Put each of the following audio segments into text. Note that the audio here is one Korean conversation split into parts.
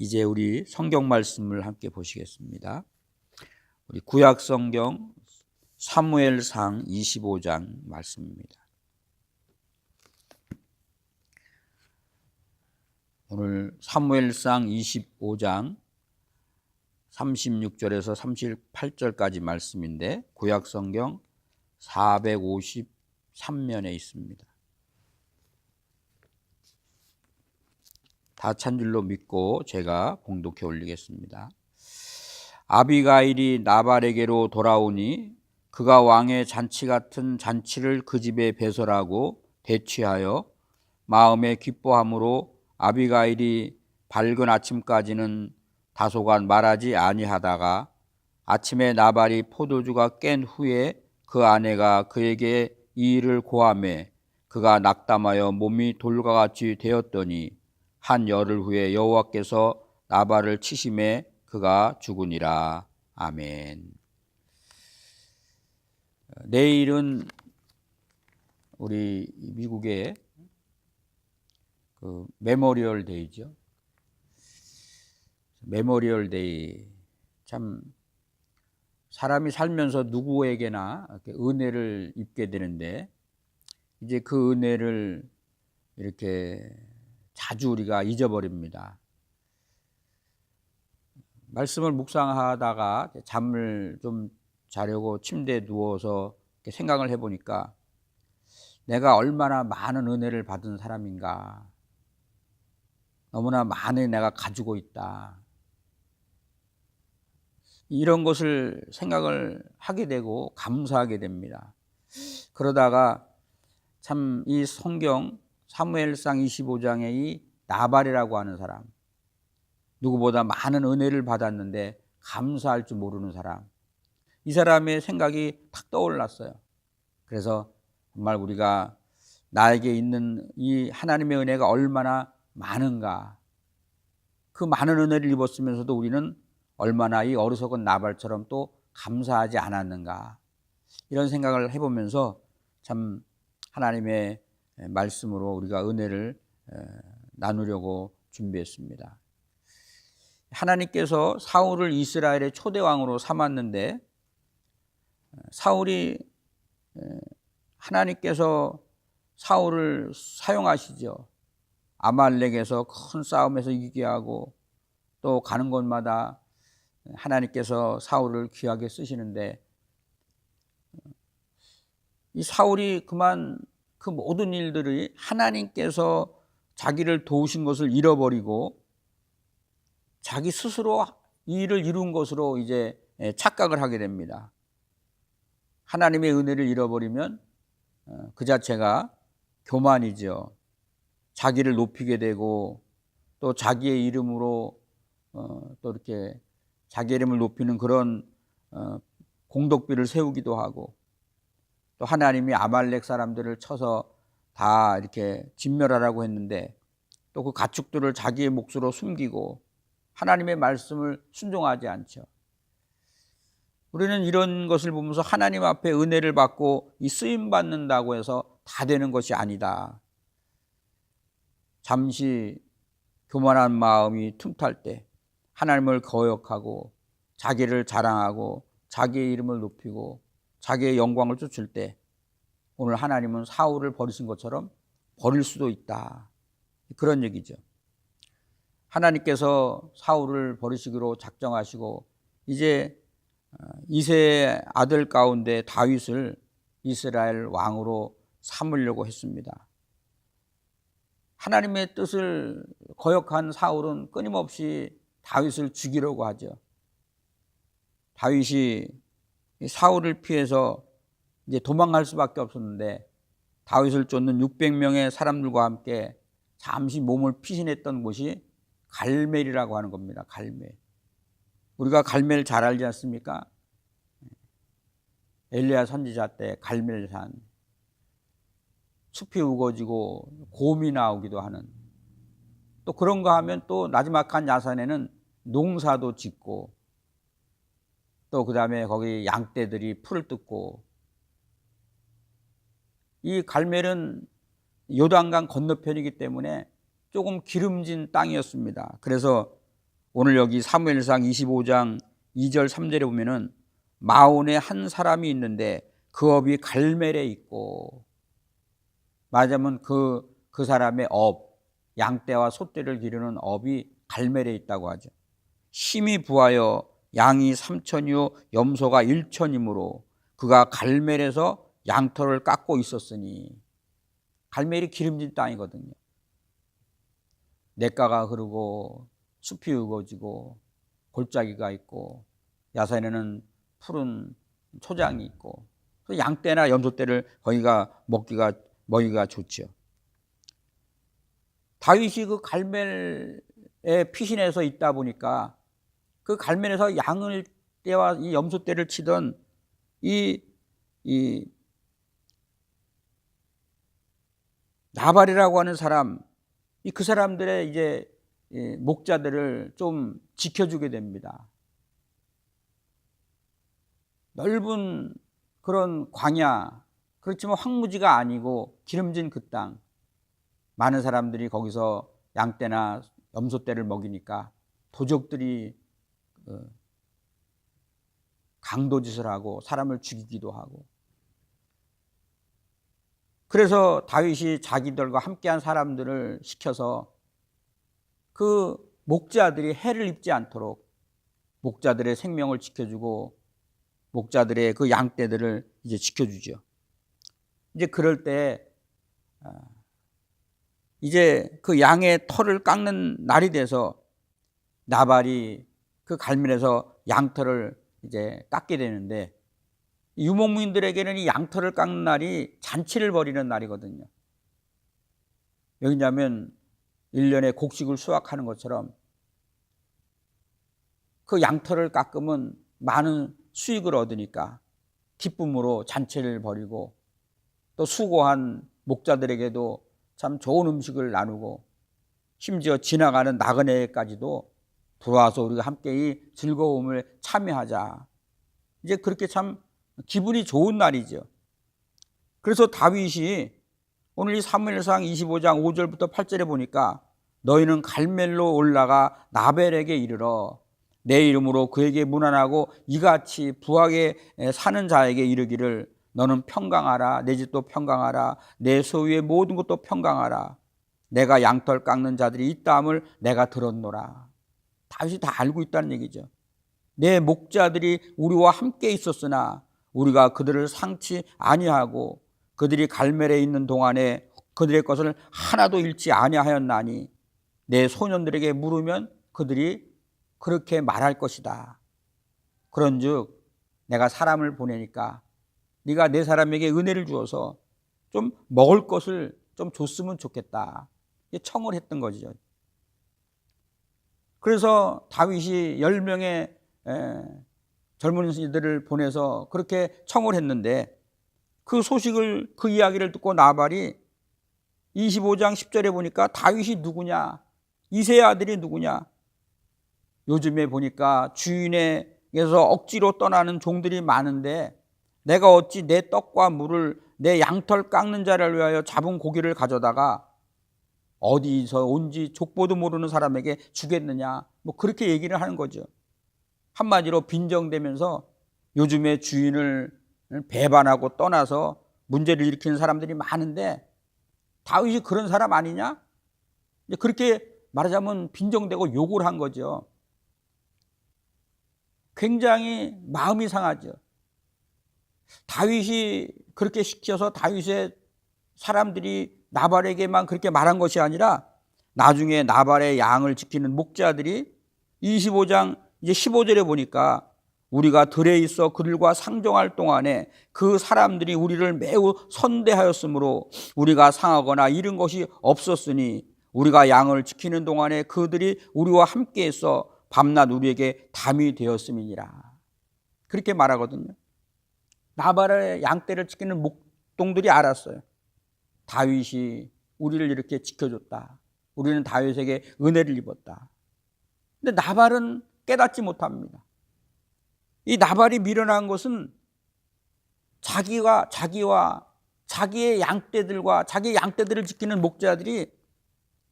이제 우리 성경 말씀을 함께 보시겠습니다. 우리 구약 성경 사무엘상 25장 말씀입니다. 오늘 사무엘상 25장 36절에서 38절까지 말씀인데 구약 성경 453면에 있습니다. 다 찬 줄로 믿고 제가 봉독해 올리겠습니다. 아비가일이 나발에게로 돌아오니 그가 왕의 잔치 같은 잔치를 그 집에 배설하고 대취하여 마음에 기뻐함으로 아비가일이 밝은 아침까지는 다소간 말하지 아니하다가 아침에 나발이 포도주가 깬 후에 그 아내가 그에게 이 일을 고하매 그가 낙담하여 몸이 돌과 같이 되었더니 한 열흘 후에 여호와께서 나발을 치심에 그가 죽으니라. 아멘. 내일은 우리 미국의 그 메모리얼 데이죠. 메모리얼 데이. 참 사람이 살면서 누구에게나 이렇게 은혜를 입게 되는데 이제 그 은혜를 이렇게 자주 우리가 잊어버립니다. 말씀을 묵상하다가 잠을 좀 자려고 침대에 누워서 생각을 해보니까 내가 얼마나 많은 은혜를 받은 사람인가. 너무나 많이 내가 가지고 있다. 이런 것을 생각을 하게 되고 감사하게 됩니다. 그러다가 참 이 성경 사무엘상 25장의 이 나발이라고 하는 사람, 누구보다 많은 은혜를 받았는데 감사할 줄 모르는 사람, 이 사람의 생각이 탁 떠올랐어요. 그래서 정말 우리가 나에게 있는 이 하나님의 은혜가 얼마나 많은가, 그 많은 은혜를 입었으면서도 우리는 얼마나 이 어리석은 나발처럼 또 감사하지 않았는가, 이런 생각을 해보면서 참 하나님의 말씀으로 우리가 은혜를 나누려고 준비했습니다. 하나님께서 사울을 이스라엘의 초대왕으로 삼았는데 사울이 하나님께서 사울을 사용하시죠. 아말렉에서 큰 싸움에서 이기게 하고 또 가는 곳마다 하나님께서 사울을 귀하게 쓰시는데 이 사울이 그만 그 모든 일들이 하나님께서 자기를 도우신 것을 잃어버리고 자기 스스로 이 일을 이룬 것으로 이제 착각을 하게 됩니다. 하나님의 은혜를 잃어버리면 그 자체가 교만이죠. 자기를 높이게 되고 또 자기의 이름으로 또 이렇게 자기 이름을 높이는 그런 공덕비를 세우기도 하고 또 하나님이 아말렉 사람들을 쳐서 다 이렇게 진멸하라고 했는데 또 그 가축들을 자기의 몫으로 숨기고 하나님의 말씀을 순종하지 않죠. 우리는 이런 것을 보면서 하나님 앞에 은혜를 받고 이 쓰임 받는다고 해서 다 되는 것이 아니다. 잠시 교만한 마음이 틈탈 때 하나님을 거역하고 자기를 자랑하고 자기의 이름을 높이고 자기의 영광을 쫓을 때 오늘 하나님은 사울을 버리신 것처럼 버릴 수도 있다. 그런 얘기죠. 하나님께서 사울을 버리시기로 작정하시고 이제 이새의 아들 가운데 다윗을 이스라엘 왕으로 삼으려고 했습니다. 하나님의 뜻을 거역한 사울은 끊임없이 다윗을 죽이려고 하죠. 다윗이 사울을 피해서 이제 도망갈 수밖에 없었는데 다윗을 쫓는 600명의 사람들과 함께 잠시 몸을 피신했던 곳이 갈멜이라고 하는 겁니다. 갈멜. 우리가 갈멜 잘 알지 않습니까? 엘리야 선지자 때 갈멜산 숲이 우거지고 곰이 나오기도 하는, 또 그런가 하면 또 나지막한 야산에는 농사도 짓고 또 그 다음에 거기 양떼들이 풀을 뜯고, 이 갈멜은 요단강 건너편이기 때문에 조금 기름진 땅이었습니다. 그래서 오늘 여기 사무엘상 25장 2절 3절에 보면은 마온에 한 사람이 있는데 그 업이 갈멜에 있고, 말하자면 그 사람의 업, 양떼와 소떼를 기르는 업이 갈멜에 있다고 하죠. 힘이 부하여 양이 3천이요 염소가 1천이므로 그가 갈멜에서 양털을 깎고 있었으니. 갈멜이 기름진 땅이거든요. 냇가가 흐르고 숲이 우거지고 골짜기가 있고 야산에는 푸른 초장이 있고, 양떼나 염소떼를 거기가 먹이가 좋죠. 다윗이 그 갈멜에 피신해서 있다 보니까 그 갈멜에서 양을 떼와 이 염소떼를 치던 이 나발이라고 하는 사람, 그 사람들의 이제 목자들을 좀 지켜주게 됩니다. 넓은 그런 광야, 그렇지만 황무지가 아니고 기름진 그 땅, 많은 사람들이 거기서 양떼나 염소떼를 먹이니까 도적들이 강도짓을 하고 사람을 죽이기도 하고, 그래서 다윗이 자기들과 함께한 사람들을 시켜서 그 목자들이 해를 입지 않도록 목자들의 생명을 지켜주고 목자들의 그 양떼들을 이제 지켜주죠. 이제 그럴 때 이제 그 양의 털을 깎는 날이 돼서 나발이 그 갈멜에서 양털을 이제 깎게 되는데, 유목민들에게는 이 양털을 깎는 날이 잔치를 벌이는 날이거든요. 왜냐하면 1년에 곡식을 수확하는 것처럼 그 양털을 깎으면 많은 수익을 얻으니까 기쁨으로 잔치를 벌이고, 또 수고한 목자들에게도 참 좋은 음식을 나누고, 심지어 지나가는 나그네까지도 들어와서 우리가 함께 이 즐거움을 참여하자, 이제 그렇게 참 기분이 좋은 날이죠. 그래서 다윗이 오늘 이 사무엘상 25장 5절부터 8절에 보니까 너희는 갈멜로 올라가 나벨에게 이르러 내 이름으로 그에게 문안하고 이같이 부하게 사는 자에게 이르기를 너는 평강하라, 내 집도 평강하라, 내 소유의 모든 것도 평강하라. 내가 양털 깎는 자들이 있다함을 내가 들었노라. 다윗이 다 알고 있다는 얘기죠. 내 목자들이 우리와 함께 있었으나 우리가 그들을 상치 아니하고 그들이 갈멜에 있는 동안에 그들의 것을 하나도 잃지 아니하였나니 내 소년들에게 물으면 그들이 그렇게 말할 것이다. 그런즉 내가 사람을 보내니까 네가 내 사람에게 은혜를 주어서 좀 먹을 것을 좀 줬으면 좋겠다, 청을 했던 거죠. 그래서 다윗이 10명의 젊은이들을 보내서 그렇게 청을 했는데, 그 소식을, 그 이야기를 듣고 나발이 25장 10절에 보니까 다윗이 누구냐, 이새의 아들이 누구냐, 요즘에 보니까 주인에게서 억지로 떠나는 종들이 많은데 내가 어찌 내 떡과 물을 내 양털 깎는 자를 위하여 잡은 고기를 가져다가 어디서 온지 족보도 모르는 사람에게 주겠느냐, 뭐 그렇게 얘기를 하는 거죠. 한마디로 빈정대면서 요즘에 주인을 배반하고 떠나서 문제를 일으키는 사람들이 많은데 다윗이 그런 사람 아니냐? 그렇게 말하자면 빈정대고 욕을 한 거죠. 굉장히 마음이 상하죠. 다윗이 그렇게 시켜서 다윗의 사람들이 나발에게만 그렇게 말한 것이 아니라 나중에 나발의 양을 지키는 목자들이 25장 이제 15절에 보니까 우리가 들에 있어 그들과 상종할 동안에 그 사람들이 우리를 매우 선대하였으므로 우리가 상하거나 잃은 것이 없었으니 우리가 양을 지키는 동안에 그들이 우리와 함께 있어 밤낮 우리에게 담이 되었음이니라. 그렇게 말하거든요. 나발의 양떼를 지키는 목동들이 알았어요. 다윗이 우리를 이렇게 지켜줬다. 우리는 다윗에게 은혜를 입었다. 근데 나발은 깨닫지 못합니다. 이 나발이 미련한 것은 자기와 자기의 양떼들과 자기의 양떼들을 지키는 목자들이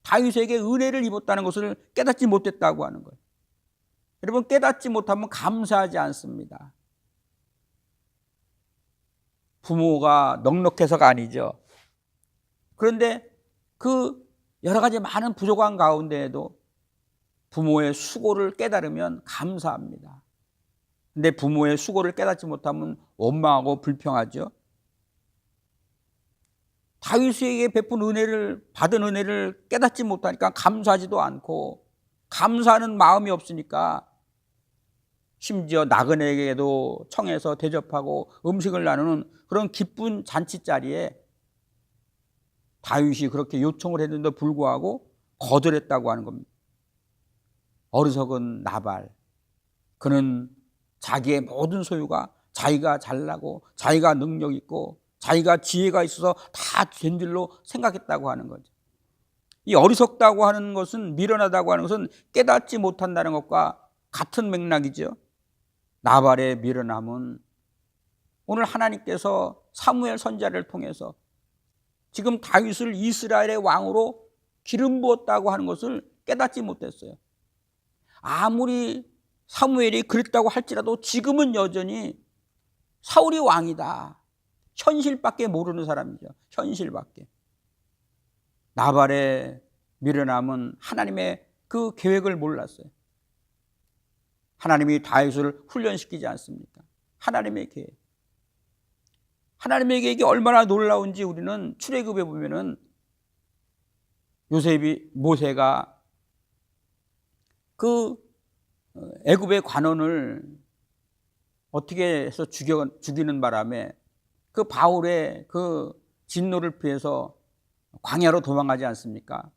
다윗에게 은혜를 입었다는 것을 깨닫지 못했다고 하는 거예요. 여러분, 깨닫지 못하면 감사하지 않습니다. 부모가 넉넉해서가 아니죠. 그런데 그 여러 가지 많은 부족한 가운데에도 부모의 수고를 깨달으면 감사합니다. 근데 부모의 수고를 깨닫지 못하면 원망하고 불평하죠. 다윗에게 베푼 은혜를, 받은 은혜를 깨닫지 못하니까 감사하지도 않고, 감사하는 마음이 없으니까 심지어 나그네에게도 청해서 대접하고 음식을 나누는 그런 기쁜 잔치 자리에 다윗이 그렇게 요청을 했는데도 불구하고 거절했다고 하는 겁니다. 어리석은 나발, 그는 자기의 모든 소유가 자기가 잘나고 자기가 능력 있고 자기가 지혜가 있어서 다 된 줄로 생각했다고 하는 거죠. 이 어리석다고 하는 것은, 미련하다고 하는 것은 깨닫지 못한다는 것과 같은 맥락이죠. 나발의 미련함은 오늘 하나님께서 사무엘 선지자를 통해서 지금 다윗을 이스라엘의 왕으로 기름 부었다고 하는 것을 깨닫지 못했어요. 아무리 사무엘이 그랬다고 할지라도 지금은 여전히 사울이 왕이다. 현실밖에 모르는 사람이죠. 현실밖에. 나발의 미련함은 하나님의 그 계획을 몰랐어요. 하나님이 다윗을 훈련시키지 않습니까? 하나님의 계획. 하나님의 계획이 얼마나 놀라운지 우리는 출애굽에 보면은 모세가 그 애굽의 관원을 어떻게 해서 죽이는 바람에 그 바울의 그 진노를 피해서 광야로 도망가지 않습니까?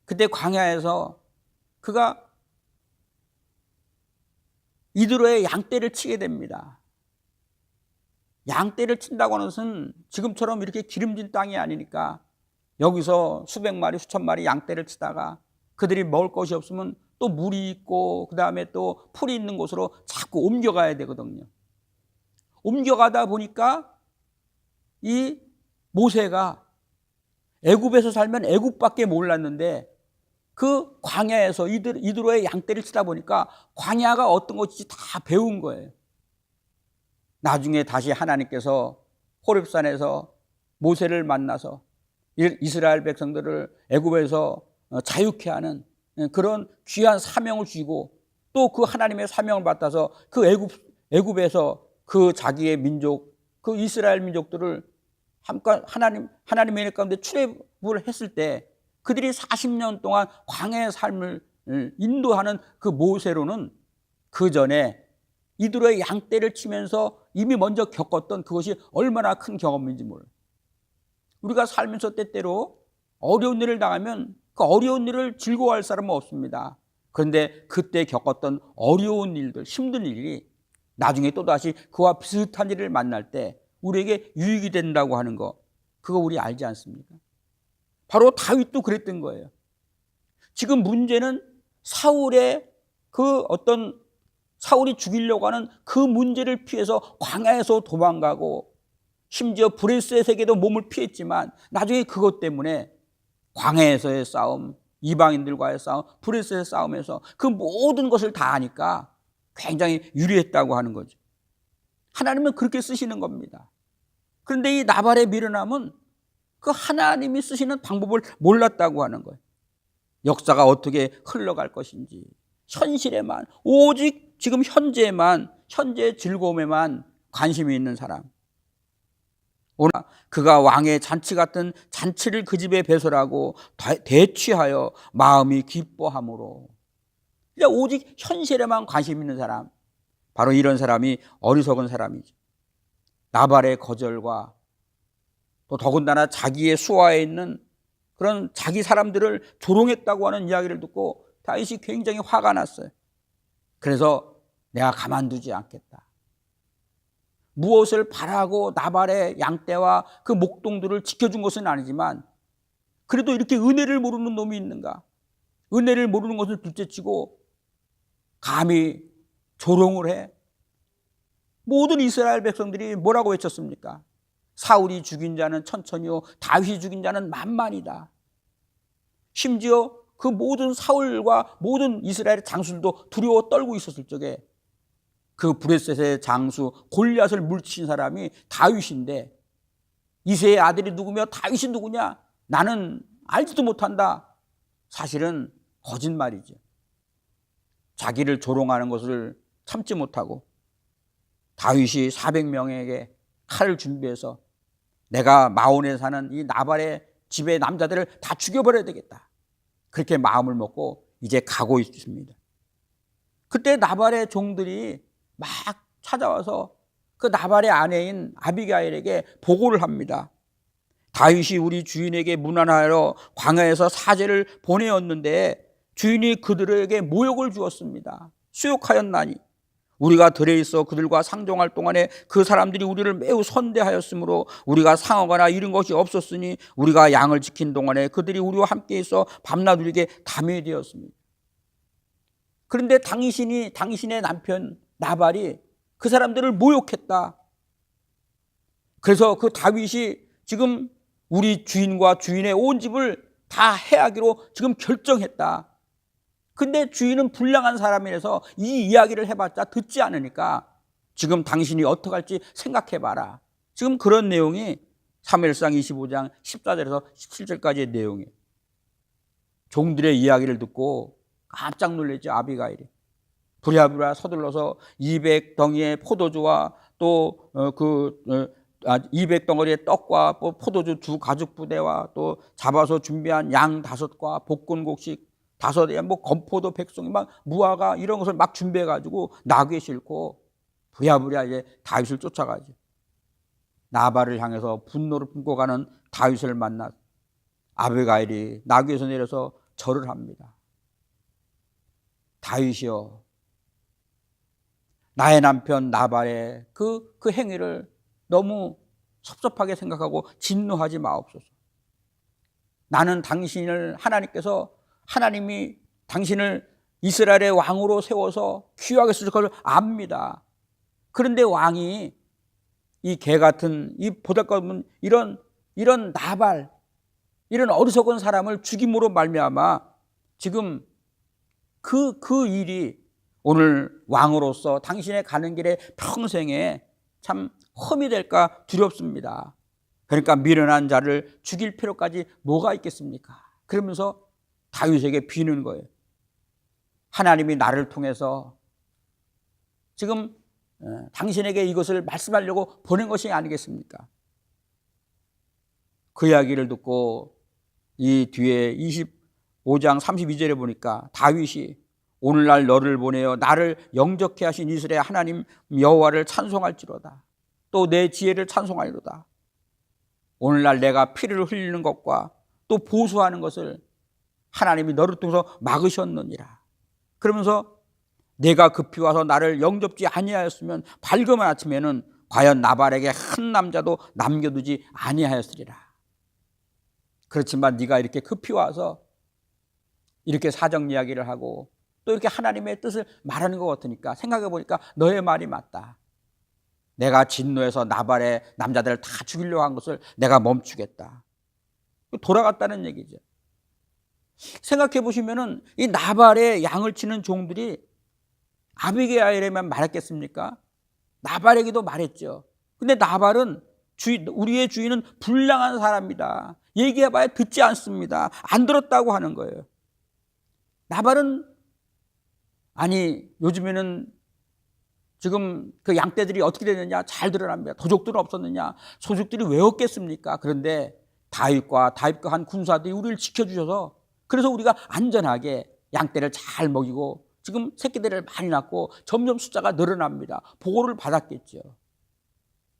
그때 광야에서 그가 이드로의 양떼를 치게 됩니다. 양떼를 친다고 하는 것은 지금처럼 이렇게 기름진 땅이 아니니까 여기서 수백 마리, 수천 마리 양떼를 치다가 그들이 먹을 것이 없으면 또 물이 있고 그 다음에 또 풀이 있는 곳으로 자꾸 옮겨가야 되거든요. 옮겨가다 보니까 이 모세가 애굽에서 살면 애굽밖에 몰랐는데 그 광야에서 이드로의 양떼를 치다 보니까 광야가 어떤 것인지 다 배운 거예요. 나중에 다시 하나님께서 호렙산에서 모세를 만나서 이스라엘 백성들을 애굽에서 자유케 하는 그런 귀한 사명을 주고 또 그 하나님의 사명을 받아서 그 애굽에서 그 자기의 민족, 그 이스라엘 민족들을 하나님의 일 가운데 출애굽을 했을 때 그들이 40년 동안 광야의 삶을 인도하는 그 모세로는 그 전에 이드로의 양떼를 치면서 이미 먼저 겪었던 그것이 얼마나 큰 경험인지 몰라요. 우리가 살면서 때때로 어려운 일을 당하면 그 어려운 일을 즐거워할 사람은 없습니다. 그런데 그때 겪었던 어려운 일들, 힘든 일이 나중에 또다시 그와 비슷한 일을 만날 때 우리에게 유익이 된다고 하는 거, 그거 우리 알지 않습니까? 바로 다윗도 그랬던 거예요. 지금 문제는 사울의 그 어떤 사울이 죽이려고 하는 그 문제를 피해서 광야에서 도망가고 심지어 브레스에게도 몸을 피했지만 나중에 그것 때문에 광야에서의 싸움, 이방인들과의 싸움, 브레스의 싸움에서 그 모든 것을 다 아니까 굉장히 유리했다고 하는 거죠. 하나님은 그렇게 쓰시는 겁니다. 그런데 이 나발의 미련함은 그 하나님이 쓰시는 방법을 몰랐다고 하는 거예요. 역사가 어떻게 흘러갈 것인지, 현실에만, 오직 지금 현재의 즐거움에만 관심이 있는 사람. 오늘 그가 왕의 잔치 같은 잔치를 그 집에 배설하고 대취하여 마음이 기뻐함으로, 오직 현실에만 관심 있는 사람, 바로 이런 사람이 어리석은 사람이죠. 나발의 거절과 또 더군다나 자기의 수하에 있는 그런 자기 사람들을 조롱했다고 하는 이야기를 듣고 다윗이 굉장히 화가 났어요. 그래서 내가 가만두지 않겠다. 무엇을 바라고 나발의 양떼와 그 목동들을 지켜준 것은 아니지만 그래도 이렇게 은혜를 모르는 놈이 있는가? 은혜를 모르는 것을 둘째치고 감히 조롱을 해. 모든 이스라엘 백성들이 뭐라고 외쳤습니까? 사울이 죽인 자는 천천히요, 다윗이 죽인 자는 만만이다. 심지어 그 모든 사울과 모든 이스라엘의 장수들도 두려워 떨고 있었을 적에 그 브레셋의 장수 골리앗을 물리친 사람이 다윗인데, 이새의 아들이 누구며 다윗이 누구냐? 나는 알지도 못한다. 사실은 거짓말이죠. 자기를 조롱하는 것을 참지 못하고 다윗이 400명에게 칼을 준비해서 내가 마온에 사는 이 나발의 집의 남자들을 다 죽여버려야 되겠다, 그렇게 마음을 먹고 이제 가고 있습니다. 그때 나발의 종들이 막 찾아와서 그 나발의 아내인 아비가일에게 보고를 합니다. 다윗이 우리 주인에게 문안하여 광야에서 사제를 보내었는데 주인이 그들에게 모욕을 주었습니다. 수욕하였나니 우리가 들에 있어 그들과 상종할 동안에 그 사람들이 우리를 매우 선대하였으므로 우리가 상하거나 잃은 것이 없었으니 우리가 양을 지킨 동안에 그들이 우리와 함께 있어 밤낮 우리에게 담이 되었습니다. 그런데 당신의 남편 나발이 그 사람들을 모욕했다. 그래서 그 다윗이 지금 우리 주인과 주인의 온 집을 다 해하기로 지금 결정했다. 근데 주인은 불량한 사람이라서 이 이야기를 해봤자 듣지 않으니까 지금 당신이 어떻게 할지 생각해봐라. 지금 그런 내용이 사무엘상 25장 14절에서 17절까지의 내용이에요. 종들의 이야기를 듣고 깜짝 놀랐죠. 아비가일이 부랴부랴 서둘러서 200덩이의 포도주와 또 200덩어리의 떡과 포도주 2가죽부대와 또 잡아서 준비한 양 5과 볶은 곡식 5에 건포도 백송이 막 무화과 이런 것을 막 준비해가지고 나귀에 싣고 부랴부랴 이제 다윗을 쫓아가죠. 나발을 향해서 분노를 품고 가는 다윗을 만나 아비가일이 나귀에서 내려서 절을 합니다. 다윗이여, 나의 남편 나발의 그 행위를 너무 섭섭하게 생각하고 진노하지 마옵소서. 나는 하나님이 당신을 이스라엘의 왕으로 세워서 귀하게 쓰실 것을 압니다. 그런데 왕이 이 개 같은 이 보잘것없는 이런 나발, 이런 어리석은 사람을 죽임으로 말미암아 지금 그 일이 오늘 왕으로서 당신의 가는 길에 평생에 참 험이 될까 두렵습니다. 그러니까 미련한 자를 죽일 필요까지 뭐가 있겠습니까? 그러면서 다윗에게 비는 거예요. 하나님이 나를 통해서 지금 당신에게 이것을 말씀하려고 보낸 것이 아니겠습니까? 그 이야기를 듣고 이 뒤에 25장 32절에 보니까 다윗이 오늘날 너를 보내어 나를 영접케 하신 이스라엘 하나님 여호와를 찬송할지로다. 또 내 지혜를 찬송하리로다. 오늘날 내가 피를 흘리는 것과 또 보수하는 것을 하나님이 너를 통해서 막으셨느니라. 그러면서 내가 급히 와서 나를 영접지 아니하였으면 밝은 아침에는 과연 나발에게 한 남자도 남겨두지 아니하였으리라. 그렇지만 네가 이렇게 급히 와서 이렇게 사정 이야기를 하고 또 이렇게 하나님의 뜻을 말하는 것 같으니까 생각해 보니까 너의 말이 맞다. 내가 진노해서 나발의 남자들을 다 죽이려고 한 것을 내가 멈추겠다. 돌아갔다는 얘기죠. 생각해 보시면은 이 나발의 양을 치는 종들이 아비게일에만 말했겠습니까? 나발에게도 말했죠. 근데 나발은 우리의 주인은 불량한 사람이다. 얘기해봐야 듣지 않습니다. 안 들었다고 하는 거예요. 나발은 아니 요즘에는 지금 그 양떼들이 어떻게 되느냐 잘 드러납니다. 도적들은 없었느냐, 소적들이 왜 없겠습니까? 그런데 다윗과 한 군사들이 우리를 지켜주셔서 그래서 우리가 안전하게 양떼를 잘 먹이고 지금 새끼들을 많이 낳고 점점 숫자가 늘어납니다. 보고를 받았겠죠.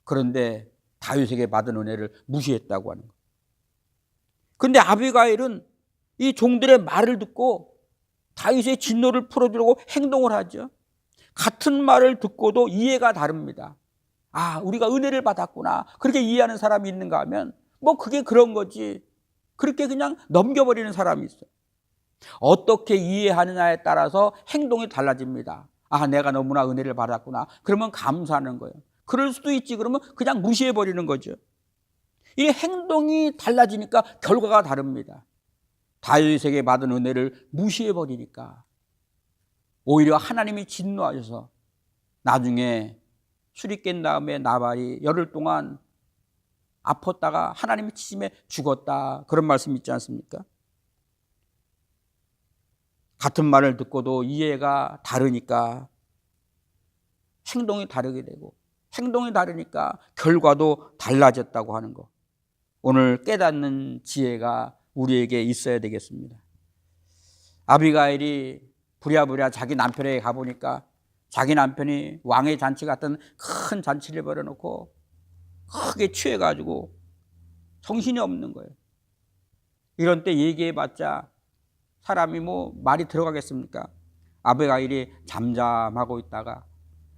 그런데 다윗에게 받은 은혜를 무시했다고 하는 거예요. 그런데 아비가일은 이 종들의 말을 듣고 다윗의 진노를 풀어주려고 행동을 하죠. 같은 말을 듣고도 이해가 다릅니다. 아, 우리가 은혜를 받았구나. 그렇게 이해하는 사람이 있는가 하면 뭐 그게 그런 거지. 그렇게 그냥 넘겨버리는 사람이 있어요. 어떻게 이해하느냐에 따라서 행동이 달라집니다. 아, 내가 너무나 은혜를 받았구나. 그러면 감사하는 거예요. 그럴 수도 있지. 그러면 그냥 무시해버리는 거죠. 이 행동이 달라지니까 결과가 다릅니다. 다윗에게 받은 은혜를 무시해버리니까 오히려 하나님이 진노하셔서 나중에 술이 깬 다음에 나발이 열흘 동안 아팠다가 하나님의 치심에 죽었다. 그런 말씀 있지 않습니까? 같은 말을 듣고도 이해가 다르니까 행동이 다르게 되고, 행동이 다르니까 결과도 달라졌다고 하는 거. 오늘 깨닫는 지혜가 우리에게 있어야 되겠습니다. 아비가일이 부랴부랴 자기 남편에게 가보니까 자기 남편이 왕의 잔치 같은 큰 잔치를 벌여놓고 크게 취해가지고 정신이 없는 거예요. 이런 때 얘기해봤자 사람이 뭐 말이 들어가겠습니까? 아비가일이 잠잠하고 있다가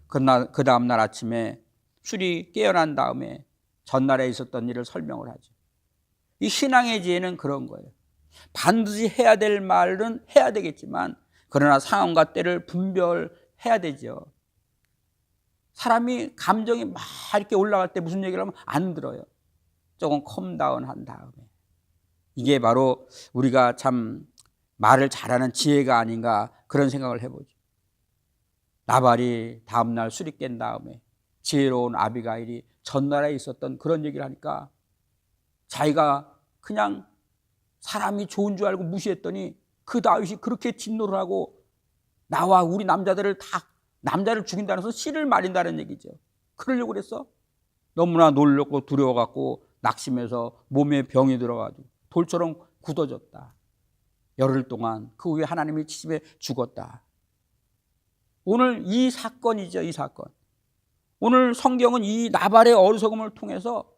그 다음날 아침에 술이 깨어난 다음에 전날에 있었던 일을 설명을 하죠. 이 신앙의 지혜는 그런 거예요. 반드시 해야 될 말은 해야 되겠지만 그러나 상황과 때를 분별해야 되죠. 사람이 감정이 막 이렇게 올라갈 때 무슨 얘기를 하면 안 들어요. 조금 컴다운 한 다음에. 이게 바로 우리가 참 말을 잘하는 지혜가 아닌가 그런 생각을 해보죠. 나발이 다음날 술이 깬 다음에 지혜로운 아비가일이 전날에 있었던 그런 얘기를 하니까 자기가 그냥 사람이 좋은 줄 알고 무시했더니 그 다윗이 그렇게 진노를 하고 나와 우리 남자들을 다 남자를 죽인다는 것은 씨를 말린다는 얘기죠. 그러려고 그랬어? 너무나 놀랐고 두려워갖고 낙심해서 몸에 병이 들어가지고 돌처럼 굳어졌다. 열흘 동안 그 후에 하나님의 치심에 죽었다. 오늘 이 사건이죠. 이 사건. 오늘 성경은 이 나발의 어리석음을 통해서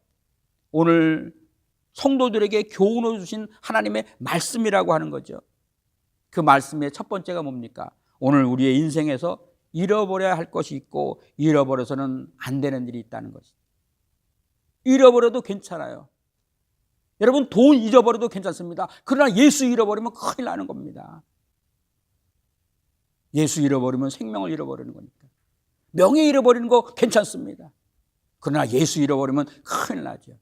오늘 성도들에게 교훈을 주신 하나님의 말씀이라고 하는 거죠. 그 말씀의 첫 번째가 뭡니까? 오늘 우리의 인생에서 잃어버려야 할 것이 있고 잃어버려서는 안 되는 일이 있다는 것이죠. 잃어버려도 괜찮아요. 여러분 돈 잃어버려도 괜찮습니다. 그러나 예수 잃어버리면 큰일 나는 겁니다. 예수 잃어버리면 생명을 잃어버리는 거니까. 명예 잃어버리는 거 괜찮습니다. 그러나 예수 잃어버리면 큰일 나죠.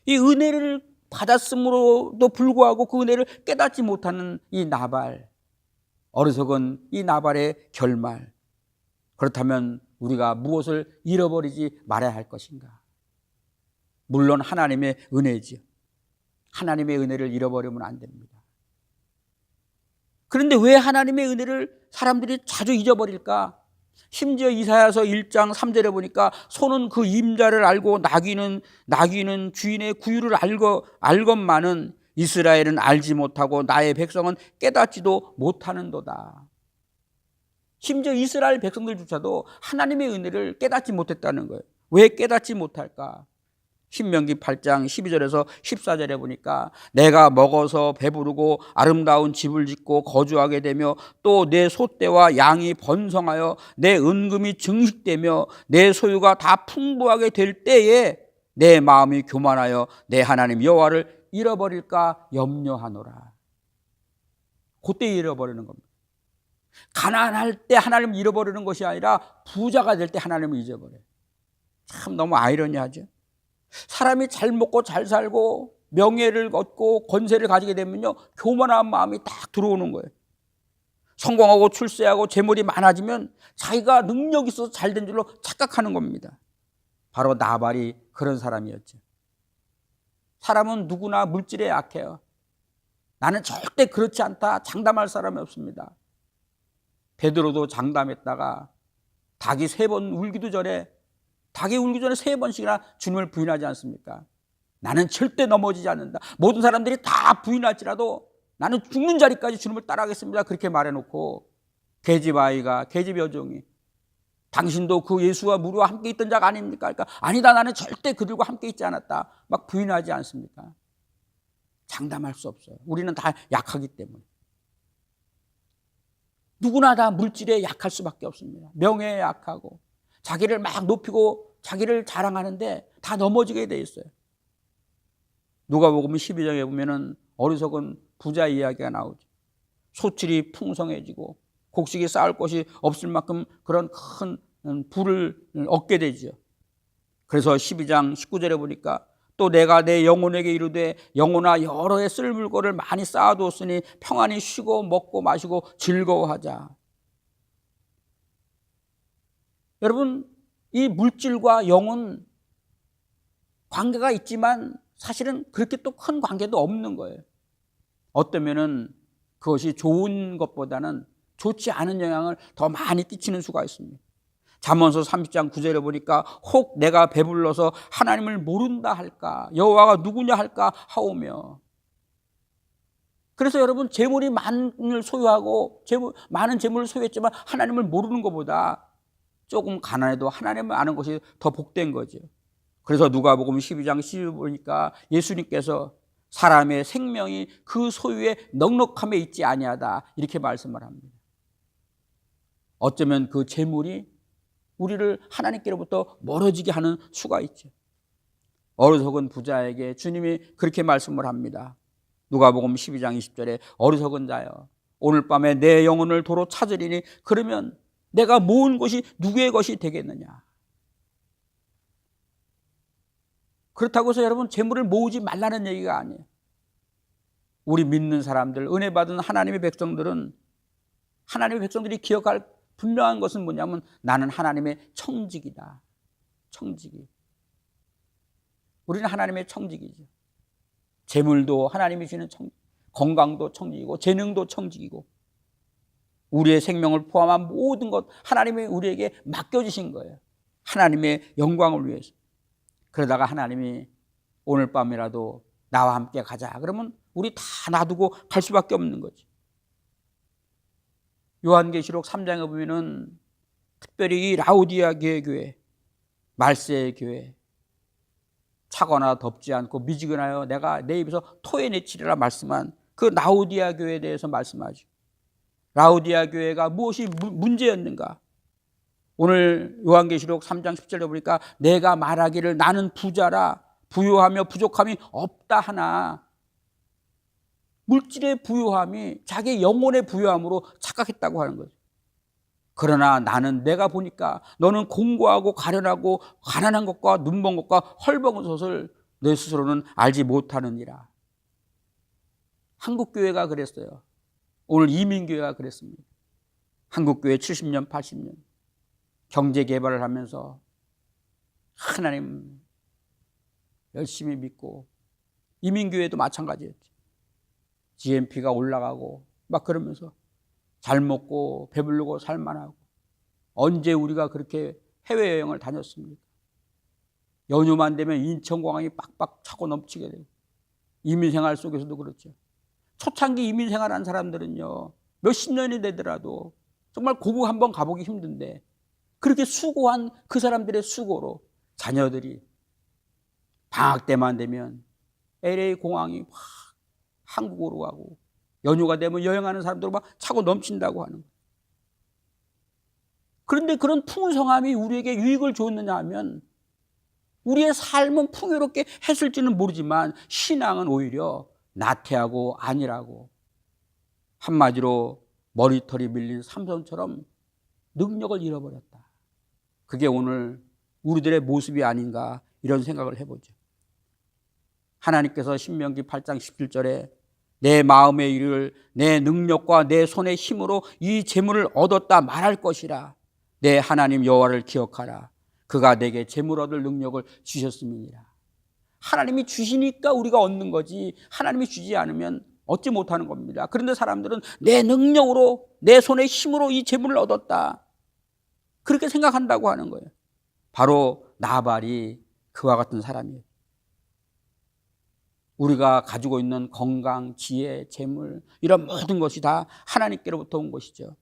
이 은혜를 받았음으로도 불구하고 그 은혜를 깨닫지 못하는 이 나발, 어리석은 이 나발의 결말. 그렇다면 우리가 무엇을 잃어버리지 말아야 할 것인가? 물론 하나님의 은혜지요. 하나님의 은혜를 잃어버리면 안 됩니다. 그런데 왜 하나님의 은혜를 사람들이 자주 잊어버릴까? 심지어 이사야서 1장 3절에 보니까 소는 그 임자를 알고 나귀는 주인의 구유를 알건만은 이스라엘은 알지 못하고 나의 백성은 깨닫지도 못하는도다. 심지어 이스라엘 백성들조차도 하나님의 은혜를 깨닫지 못했다는 거예요. 왜 깨닫지 못할까? 신명기 8장 12절에서 14절에 보니까 내가 먹어서 배부르고 아름다운 집을 짓고 거주하게 되며 또 내 소떼와 양이 번성하여 내 은금이 증식되며 내 소유가 다 풍부하게 될 때에 내 마음이 교만하여 내 하나님 여호와를 잃어버릴까 염려하노라. 그때 잃어버리는 겁니다. 가난할 때 하나님을 잃어버리는 것이 아니라 부자가 될 때 하나님을 잊어버려요. 참 너무 아이러니하죠. 사람이 잘 먹고 잘 살고 명예를 얻고 권세를 가지게 되면요 교만한 마음이 딱 들어오는 거예요. 성공하고 출세하고 재물이 많아지면 자기가 능력이 있어서 잘된 줄로 착각하는 겁니다. 바로 나발이 그런 사람이었죠. 사람은 누구나 물질에 약해요. 나는 절대 그렇지 않다 장담할 사람이 없습니다. 베드로도 장담했다가 닭이 3번 울기도 전에 3번씩이나 주님을 부인하지 않습니까? 나는 절대 넘어지지 않는다. 모든 사람들이 다 부인할지라도 나는 죽는 자리까지 주님을 따라가겠습니다. 그렇게 말해놓고 계집 여종이 당신도 그 예수와 무리와 함께 있던 자가 아닙니까? 그러니까 아니다 나는 절대 그들과 함께 있지 않았다. 막 부인하지 않습니까? 장담할 수 없어요. 우리는 다 약하기 때문에. 누구나 다 물질에 약할 수밖에 없습니다. 명예에 약하고 자기를 막 높이고 자기를 자랑하는데 다 넘어지게 돼 있어요. 누가복음 12장에 보면은 어리석은 부자 이야기가 나오죠. 소출이 풍성해지고 곡식이 쌓을 곳이 없을 만큼 그런 큰 부를 얻게 되죠. 그래서 12장 19절에 보니까 또 내가 내 영혼에게 이르되 영혼아 여러 해 쓸 물건을 많이 쌓아두었으니 평안히 쉬고 먹고 마시고 즐거워하자. 여러분, 이 물질과 영은 관계가 있지만 사실은 그렇게 또 큰 관계도 없는 거예요. 어쩌면은 그것이 좋은 것보다는 좋지 않은 영향을 더 많이 끼치는 수가 있습니다. 잠언서 30장 9절에 보니까 혹 내가 배불러서 하나님을 모른다 할까, 여호와가 누구냐 할까 하오며. 그래서 여러분, 재물이 많은 소유하고 많은 재물을 소유했지만 하나님을 모르는 것보다 조금 가난해도 하나님을 아는 것이 더 복된 거죠. 그래서 누가복음 12장 12절 보니까 예수님께서 사람의 생명이 그 소유의 넉넉함에 있지 아니하다 이렇게 말씀을 합니다. 어쩌면 그 재물이 우리를 하나님께로부터 멀어지게 하는 수가 있죠. 어리석은 부자에게 주님이 그렇게 말씀을 합니다. 누가복음 12장 20절에 어리석은 자여 오늘 밤에 내 영혼을 도로 찾으리니 그러면 내가 모은 것이 누구의 것이 되겠느냐. 그렇다고 해서 여러분 재물을 모으지 말라는 얘기가 아니에요. 우리 믿는 사람들, 은혜 받은 하나님의 백성들이 기억할 분명한 것은 뭐냐면 나는 하나님의 청직이다. 청직이. 우리는 하나님의 청직이죠. 재물도 하나님이 주는 건강도 청직이고 재능도 청직이고 우리의 생명을 포함한 모든 것 하나님이 우리에게 맡겨주신 거예요. 하나님의 영광을 위해서. 그러다가 하나님이 오늘 밤이라도 나와 함께 가자 그러면 우리 다 놔두고 갈 수밖에 없는 거죠. 요한계시록 3장에 보면은 특별히 이 라오디아 교회, 말세의 교회, 차거나 덥지 않고 미지근하여 내가 내 입에서 토해내치리라 말씀한 그 라오디아 교회에 대해서 말씀하죠. 라오디아 교회가 무엇이 문제였는가? 오늘 요한계시록 3장 10절에 보니까 내가 말하기를 나는 부자라 부유하며 부족함이 없다 하나 물질의 부유함이 자기 영혼의 부유함으로 착각했다고 하는 거죠. 그러나 나는 내가 보니까 너는 공고하고 가련하고 가난한 것과 눈먼 것과 헐벗은 것을 내 스스로는 알지 못하느니라. 한국교회가 그랬어요. 오늘 이민교회가 그랬습니다. 한국교회 70년 80년 경제개발을 하면서 하나님 열심히 믿고 이민교회도 마찬가지였죠. GNP가 올라가고 막 그러면서 잘 먹고 배부르고 살만하고 언제 우리가 그렇게 해외여행을 다녔습니까? 연휴만 되면 인천공항이 빡빡 차고 넘치게 되고 이민생활 속에서도 그렇죠. 초창기 이민생활한 사람들은요 몇십 년이 되더라도 정말 고국 한번 가보기 힘든데 그렇게 수고한 그 사람들의 수고로 자녀들이 방학 때만 되면 LA 공항이 확 한국으로 가고 연휴가 되면 여행하는 사람들 막 차고 넘친다고 하는 거예요. 그런데 그런 풍성함이 우리에게 유익을 줬느냐 하면 우리의 삶은 풍요롭게 했을지는 모르지만 신앙은 오히려 나태하고 안일하고 한마디로 머리털이 밀린 삼손처럼 능력을 잃어버렸다. 그게 오늘 우리들의 모습이 아닌가 이런 생각을 해보죠. 하나님께서 신명기 8장 17절에 내 마음의 일을 내 능력과 내 손의 힘으로 이 재물을 얻었다 말할 것이라. 내 하나님 여호와를 기억하라. 그가 내게 재물 얻을 능력을 주셨음이니라. 하나님이 주시니까 우리가 얻는 거지 하나님이 주지 않으면 얻지 못하는 겁니다. 그런데 사람들은 내 능력으로 내 손의 힘으로 이 재물을 얻었다 그렇게 생각한다고 하는 거예요. 바로 나발이 그와 같은 사람이에요. 우리가 가지고 있는 건강, 지혜, 재물 이런 모든 것이 다 하나님께로부터 온 것이죠.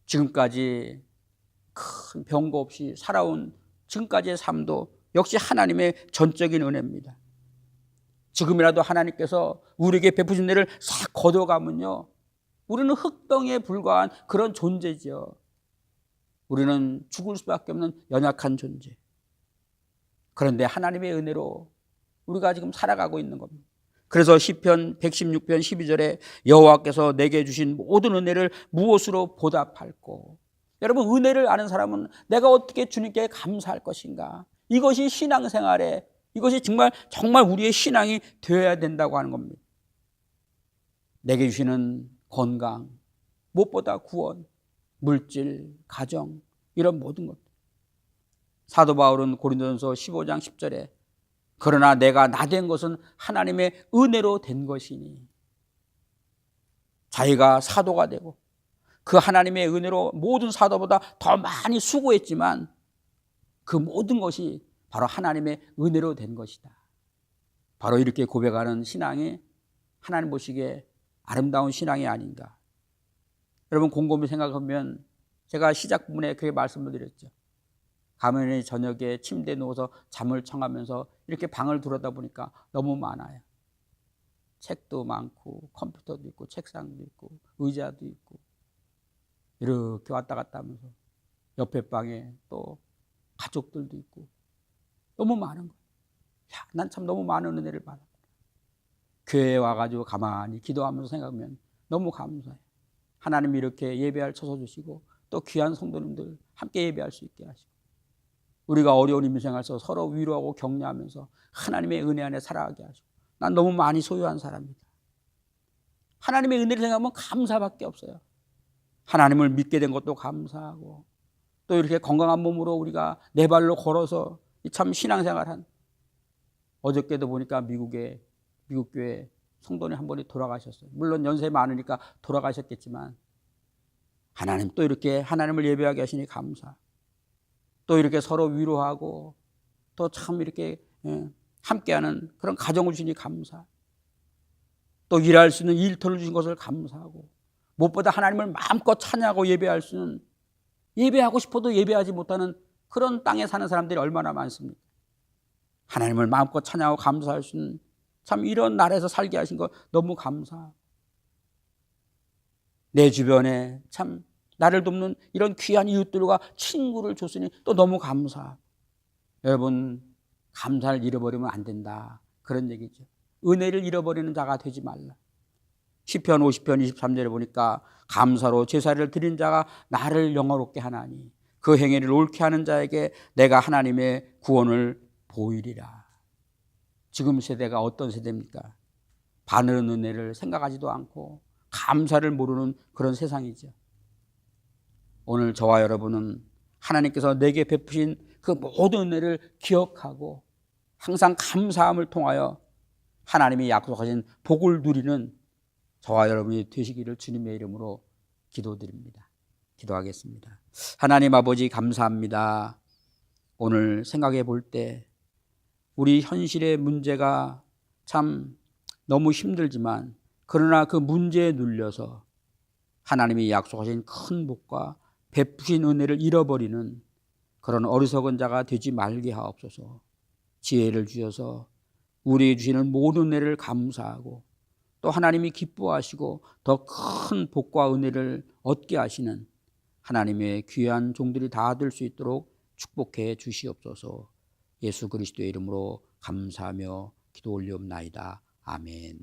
지금까지 큰 병거 없이 살아온 지금까지의 삶도 역시 하나님의 전적인 은혜입니다. 지금이라도 하나님께서 우리에게 베푸신 은혜를 싹 걷어가면요 우리는 흙덩이에 불과한 그런 존재죠. 우리는 죽을 수밖에 없는 연약한 존재. 그런데 하나님의 은혜로 우리가 지금 살아가고 있는 겁니다. 그래서 시편 116편 12절에 여호와께서 내게 주신 모든 은혜를 무엇으로 보답할꼬. 여러분 은혜를 아는 사람은 내가 어떻게 주님께 감사할 것인가. 이것이 신앙생활의 이것이 정말 우리의 신앙이 되어야 된다고 하는 겁니다. 내게 주시는 건강, 무엇보다 구원, 물질, 가정, 이런 모든 것. 사도 바울은 고린도전서 15장 10절에 그러나 내가 나 된 것은 하나님의 은혜로 된 것이니, 자기가 사도가 되고 그 하나님의 은혜로 모든 사도보다 더 많이 수고했지만 그 모든 것이 바로 하나님의 은혜로 된 것이다. 바로 이렇게 고백하는 신앙이 하나님 보시기에 아름다운 신앙이 아닌가. 여러분, 곰곰이 생각하면 제가 시작 부분에 그렇게 말씀을 드렸죠. 가면에 저녁에 침대에 누워서 잠을 청하면서 이렇게 방을 들여다보니까 너무 많아요. 책도 많고 컴퓨터도 있고 책상도 있고 의자도 있고 이렇게 왔다 갔다 하면서 옆에 방에 또 가족들도 있고 너무 많은 거예요. 난 참 너무 많은 은혜를 받았다. 교회에 와가지고 가만히 기도하면서 생각하면 너무 감사해요. 하나님이 이렇게 예배할 처소 주시고 또 귀한 성도님들 함께 예배할 수 있게 하시고 우리가 어려운 인생에서 서로 위로하고 격려하면서 하나님의 은혜 안에 살아가게 하시고 난 너무 많이 소유한 사람이다. 하나님의 은혜를 생각하면 감사밖에 없어요. 하나님을 믿게 된 것도 감사하고 또 이렇게 건강한 몸으로 우리가 네 발로 걸어서 참 신앙생활한, 어저께도 보니까 미국 교회 성도님 한 분이 돌아가셨어요. 물론 연세 많으니까 돌아가셨겠지만 하나님 또 이렇게 하나님을 예배하게 하시니 감사. 또 이렇게 서로 위로하고 또 참 이렇게 함께하는 그런 가정을 주시니 감사. 또 일할 수 있는 일터를 주신 것을 감사하고 무엇보다 하나님을 마음껏 찬양하고 예배할 수 있는, 예배하고 싶어도 예배하지 못하는 그런 땅에 사는 사람들이 얼마나 많습니까? 하나님을 마음껏 찬양하고 감사할 수 있는 참 이런 나라에서 살게 하신 거 너무 감사하고 내 주변에 참 나를 돕는 이런 귀한 이웃들과 친구를 줬으니 또 너무 감사하고. 여러분, 감사를 잃어버리면 안 된다, 그런 얘기죠. 은혜를 잃어버리는 자가 되지 말라. 시편 50편 23절에 보니까 감사로 제사를 드린 자가 나를 영화롭게 하나니 그 행위를 옳게 하는 자에게 내가 하나님의 구원을 보이리라. 지금 세대가 어떤 세대입니까? 바르는 은혜를 생각하지도 않고 감사를 모르는 그런 세상이죠. 오늘 저와 여러분은 하나님께서 내게 베푸신 그 모든 은혜를 기억하고 항상 감사함을 통하여 하나님이 약속하신 복을 누리는 저와 여러분이 되시기를 주님의 이름으로 기도드립니다. 기도하겠습니다. 하나님 아버지, 감사합니다. 오늘 생각해 볼 때 우리 현실의 문제가 참 너무 힘들지만 그러나 그 문제에 눌려서 하나님이 약속하신 큰 복과 베푸신 은혜를 잃어버리는 그런 어리석은 자가 되지 말게 하옵소서. 지혜를 주셔서 우리에게 주시는 모든 은혜를 감사하고 또 하나님이 기뻐하시고 더 큰 복과 은혜를 얻게 하시는 하나님의 귀한 종들이 다 될 수 있도록 축복해 주시옵소서. 예수 그리스도의 이름으로 감사하며 기도 올리옵나이다. 아멘.